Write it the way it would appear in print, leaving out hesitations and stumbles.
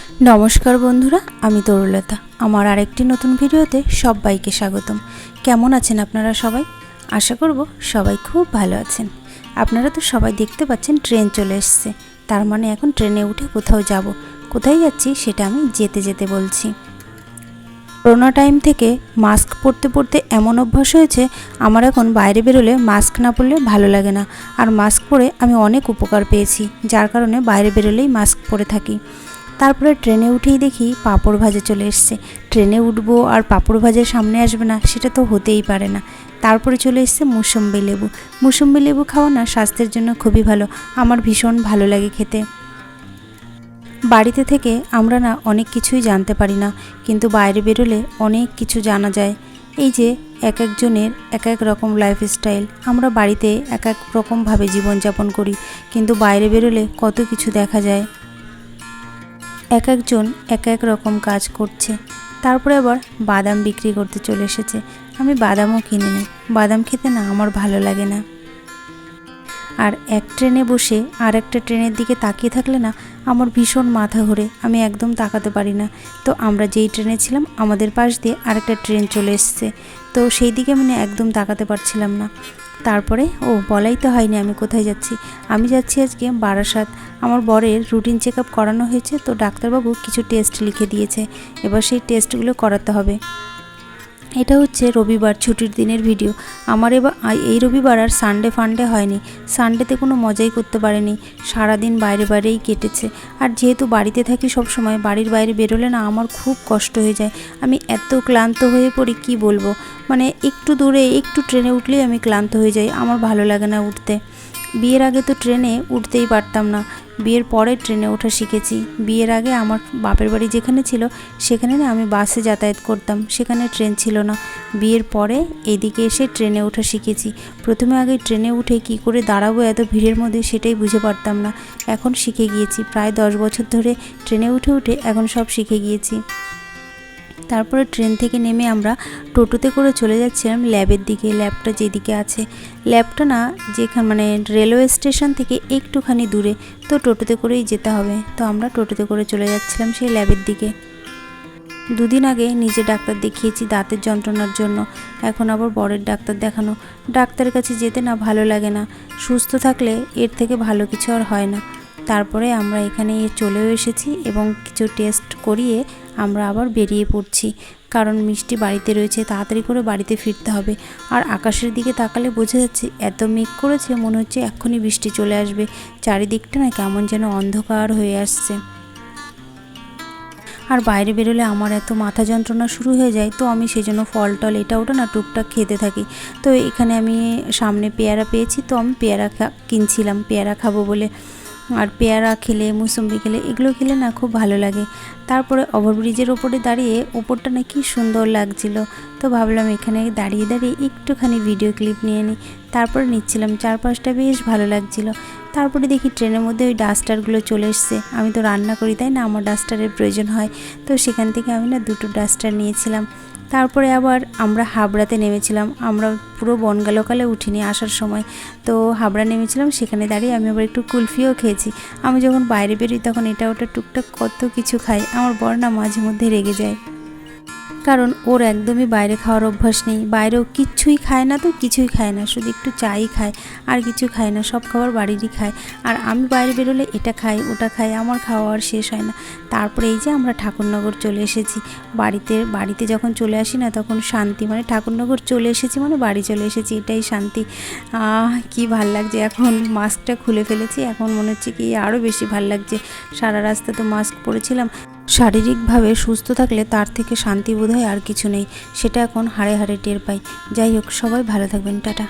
नमस्कार बंधुरा आमी तरुलता आमार आरेकटी नतून भिडियोते सबाइके स्वागतम। केमन आछेन आपनारा सबाई? आशा करब सबाई खूब भालो आछेन। आपनारा तो सबाई देखते पाच्छेन ट्रेन चले एसेछे, तार माने एखन ट्रेने उठे कोथाओ जाबो। कोथाय जाচ্ছি सेटा आमी जेते जेते बोलছি। कोरोना टाइम थेके मास्क पड़ते पड़ते एमन अभ्यास हयेछे आमार एखन बाइरे बेरोले मास्क ना पड़ले भालो लागे ना। आर मास्क परे आमी अनेक उपकार पेयेछि, जार कारणे बाइरे बेरोलेई मास्क परे थाकि। तारपरे ट्रेने उठेई देखी पापड़ भाजा चले एसेछे। ट्रेने उठबो और पापड़ भाजा सामने आसबे ना, सेटा तो होतेई पारे ना। तारपरे चले एसेछे मौसुम्बी लेबू। मौसुम्बी लेबू खाओया ना स्वास्थ्येर जोन्नो खूबई भालो, आमार भीषण भालो लागे खेते। बाड़ीते थेके आमरा ना अनेक किछुई जानते पारी ना, किन्तु बाइरे बेरोले अनेक किछु जाना जाय। এই যে এক একজনের এক এক রকম লাইফস্টাইল, আমরা বাড়িতে এক এক রকমভাবে জীবনযাপন করি, কিন্তু বাইরে বেরোলে কত কিছু দেখা যায়। এক একজন এক এক রকম কাজ করছে। তারপরে আবার বাদাম বিক্রি করতে চলে এসেছে। আমি বাদামও কিনে নিই, বাদাম খেতে না আমার ভালো লাগে না। আর এক ট্রেনে বসে আর একটা ট্রেনের দিকে তাকিয়ে থাকলে না আমার ভীষণ মাথা ঘোরে, আমি একদম তাকাতে পারি না। তো আমরা যেই ট্রেনে ছিলাম আমাদের পাশ দিয়ে আরেকটা ট্রেন চলে এসেছে, তো সেই দিকে আমি একদম তাকাতে পারছিলাম না। তারপরে বলাই তো হয়নি আমি কোথায় যাচ্ছি। আমি যাচ্ছি আজকে বারাসাত। আমার বরের রুটিন চেক আপ করানো হয়েছে, তো ডাক্তারবাবু কিছু টেস্ট লিখে দিয়েছে, এবার সেই টেস্টগুলো করাতে হবে। এটা হচ্ছে রবিবার ছুটির দিনের ভিডিও। আমার এবার এই রবিবার আর সানডে ফান্ডে হয়নি, সানডেতে কোনো মজাই করতে পারিনি, সারাদিন বাইরে বাইরেই কেটেছে। আর যেহেতু বাড়িতে থাকি সব সময়, বাড়ির বাইরে বেরোলে না আমার খুব কষ্ট হয়ে যায়। আমি এত ক্লান্ত হয়ে পড়ি কি বলবো, মানে একটু দূরে একটু ট্রেনে উঠলেই আমি ক্লান্ত হয়ে যাই, আমার ভালো লাগে না উঠতে। বিয়ের আগে তো ট্রেনে উঠতেই পারতাম না, বিয়ের পরে ট্রেনে ওঠা শিখেছি। বিয়ের আগে আমার বাপের বাড়ি যেখানে ছিল সেখানে না আমি বাসে যাতায়াত করতাম, সেখানে ট্রেন ছিল না। বিয়ের পরে এইদিকে এসে ট্রেনে ওঠা শিখেছি। প্রথমে আগে ট্রেনে উঠে কি করে দাঁড়াবো এত ভিড়ের মধ্যে সেটাই বুঝে পারতাম না, এখন শিখে গিয়েছি। প্রায় 10 বছর ধরে ট্রেনে উঠে উঠে এখন সব শিখে গিয়েছি। তারপরে ট্রেন থেকে নেমে আমরা টোটোতে করে চলে যাচ্ছিলাম ল্যাবের দিকে। ল্যাবটা যেদিকে আছে, ল্যাবটা না যেখানে মানে রেলওয়ে স্টেশন থেকে একটুখানি দূরে, তো টোটোতে করেই যেতে হবে। তো আমরা টোটোতে করে চলে যাচ্ছিলাম সেই ল্যাবের দিকে। দুদিন আগে নিজে ডাক্তার দেখিয়েছি দাঁতের যন্ত্রণার জন্য, এখন আবার বরের ডাক্তার দেখানো। ডাক্তারের কাছে যেতে না ভালো লাগে না, সুস্থ থাকলে এর থেকে ভালো কিছু আর হয় না। তারপরে আমরা এখানে চলেও এসেছি এবং কিছু টেস্ট করিয়ে আমরা আবার বেরিয়ে পড়ছি, কারণ মিষ্টি বাড়িতে রয়েছে, তাড়াতাড়ি করে বাড়িতে ফিরতে হবে। আর আকাশের দিকে তাকালে বোঝা যাচ্ছে এত মেঘ করেছে, মনে হচ্ছে এক্ষুনি বৃষ্টি চলে আসবে। চারিদিকটা না কেমন যেন অন্ধকার হয়ে আসছে। আর বাইরে বেরোলে আমার এত মাথা যন্ত্রণা শুরু হয়ে যায়, তো আমি সেই জন্য ফল টল এটা ওটা না টুকটাক খেতে থাকি। তো এখানে আমি সামনে পেয়ারা পেয়েছি, তো আমি পেয়ারা কিনছিলাম পেয়ারা খাবো বলে। আর পেয়ারা খেলে মুসম্বি খেলে এগুলো খেলে না খুব ভালো লাগে। তারপরে ওভারব্রিজের ওপরে দাঁড়িয়ে ওপরটা না কি সুন্দর লাগছিল, তো ভাবলাম এখানে দাঁড়িয়ে দাঁড়িয়ে একটুখানি ভিডিও ক্লিপ নিয়ে নিই। তারপরে নিচ্ছিলাম, চারপাশটা বেশ ভালো লাগছিল। তারপরে দেখি ট্রেনের মধ্যে ওই ডাস্টারগুলো চলে এসছে। আমি তো রান্না করি তাই না, আমার ডাস্টারের প্রয়োজন হয়, তো সেখান থেকে আমি না 2টো ডাস্টার নিয়েছিলাম। তারপরে আবার আমরা হাবড়াতে নেমেছিলাম। আমরা পুরো বনগাঁ লোকালে উঠিনি আসার সময়, তো হাবড়া নেমেছিলাম। সেখানে দাঁড়িয়ে আমি আবার একটু কুলফিও খেয়েছি। আমি যখন বাইরে বেরোই তখন এটা ওটা টুকটাক কত কিছু খাই। আমার বর না মাঝে মধ্যে রেগে যায়, কারণ ওর একদমই বাইরে খাওয়ার অভ্যাস নেই। বাইরেও কিচ্ছুই খায় না, তো কিছুই খায় না, শুধু একটু চাই খায়, আর কিছু খায় না, সব খাবার বাড়িরই খায়। আর আমি বাইরে বেরোলে এটা খাই ওটা খাই, আমার খাওয়া আর শেষ হয় না। তারপরে এই যে আমরা ঠাকুরনগর চলে এসেছি। বাড়িতে যখন চলে আসি না তখন শান্তি, মানে ঠাকুরনগর চলে এসেছি মানে বাড়ি চলে এসেছি, এটাই শান্তি। কি ভাল লাগছে। এখন মাস্কটা খুলে ফেলেছি, এখন মনে হচ্ছে কি আরও বেশি ভাল লাগছে। সারা রাস্তা তো মাস্ক পরেছিলাম। শারীরিকভাবে সুস্থ থাকলে তার থেকে শান্তি বোধ হয় আর কিছু নেই, সেটা এখন হাড়ে হাড়ে টের পাই। যাই হোক, সবাই ভালো থাকবেন, টাটা।